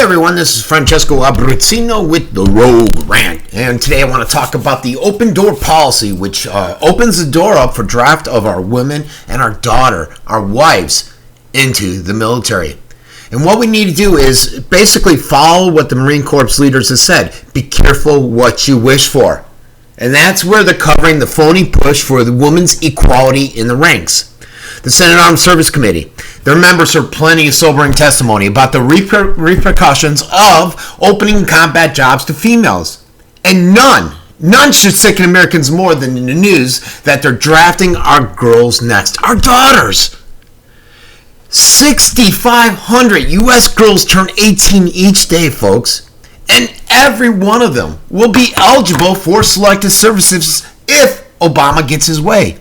everyone, this is Francesco Abbruzzino with the Rogue Rant, and today I want to talk about the open door policy, which opens the door up for draft of our women and our daughter, our wives, into the military. And what we need to do is basically follow what the Marine Corps leaders have said. Be careful what you wish for. And that's where they're covering the phony push for the women's equality in the ranks. The Senate Armed Service Committee, their members heard plenty of sobering testimony about the repercussions of opening combat jobs to females. And none should sicken Americans more than in the news that they're drafting our girls next, our daughters. 6,500 U.S. girls turn 18 each day, folks. And every one of them will be eligible for selective services if Obama gets his way.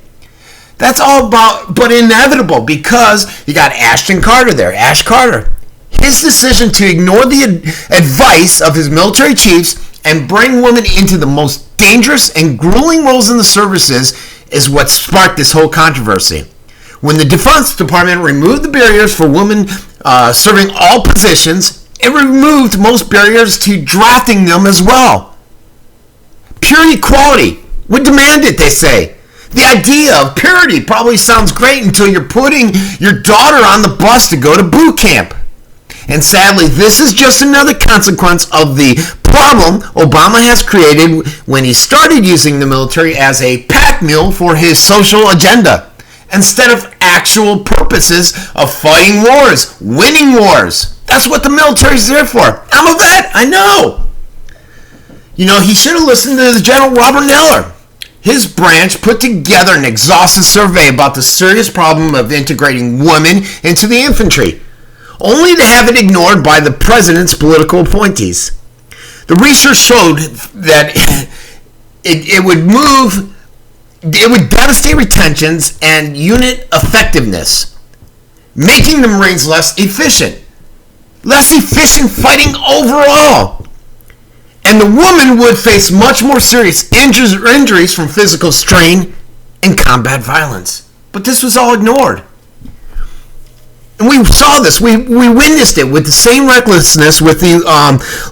That's all but inevitable because you got Ashton Carter there, Ash Carter. His decision to ignore the advice of his military chiefs and bring women into the most dangerous and grueling roles in the services is what sparked this whole controversy. When the Defense Department removed the barriers for women serving all positions, it removed most barriers to drafting them as well. Pure equality would demand it, they say. The idea of purity probably sounds great until you're putting your daughter on the bus to go to boot camp. And sadly, this is just another consequence of the problem Obama has created when he started using the military as a pack mule for his social agenda, instead of actual purposes of fighting wars, winning wars. That's what the military is there for. I'm a vet, I know. You know, he should have listened to the General Robert Neller. His branch put together an exhaustive survey about the serious problem of integrating women into the infantry, only to have it ignored by the president's political appointees. The research showed that it would devastate retentions and unit effectiveness, making the Marines less efficient fighting overall. And the woman would face much more serious injuries from physical strain and combat violence. But this was all ignored. And we saw this. We witnessed it with the same recklessness with the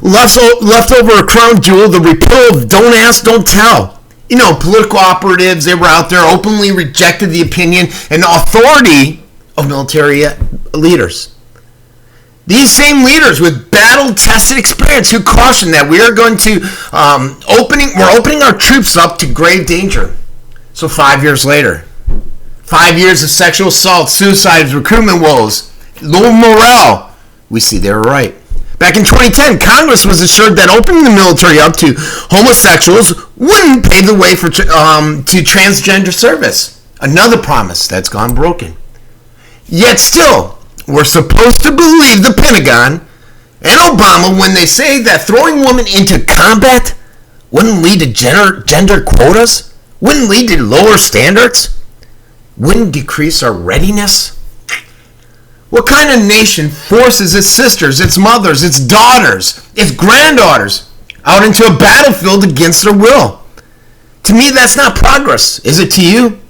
leftover crown jewel, the repeal of Don't Ask, Don't Tell. You know, political operatives, they were out there, openly rejected the opinion and authority of military leaders. These same leaders with battle-tested experience who cautioned that we are going to we're opening our troops up to grave danger. So 5 years later, 5 years of sexual assault, suicides, recruitment woes, low morale, we see they were right. Back in 2010, Congress was assured that opening the military up to homosexuals wouldn't pave the way for to transgender service. Another promise that's gone broken. Yet still, we're supposed to believe the Pentagon and Obama when they say that throwing women into combat wouldn't lead to gender quotas, wouldn't lead to lower standards, wouldn't decrease our readiness. What kind of nation forces its sisters, its mothers, its daughters, its granddaughters out into a battlefield against their will? To me, that's not progress. Is it to you?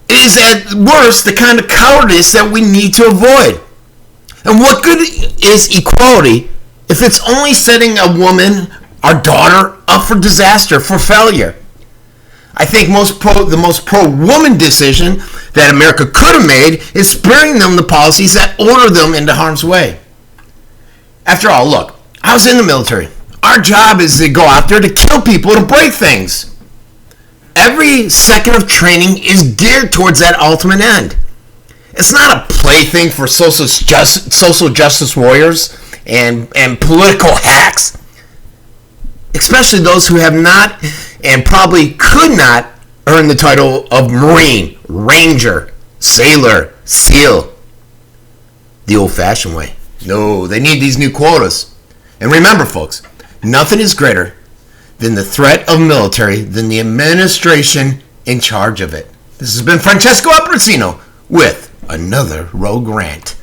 It is at worst the kind of cowardice that we need to avoid. And what good is equality if it's only setting a woman, our daughter, up for disaster, for failure? I think the most pro-woman decision that America could have made is sparing them the policies that order them into harm's way. After all, look, I was in the military. Our job is to go out there to kill people, to break things. Every second of training is geared towards that ultimate end. It's not a plaything for social justice warriors and political hacks, especially those who have not and probably could not earn the title of Marine, Ranger, Sailor, SEAL the old-fashioned way. No, they need these new quotas. And remember, folks, nothing is greater than the threat of military than the administration in charge of it. This has been Francesco Abbruzzino with another Rogue Rant.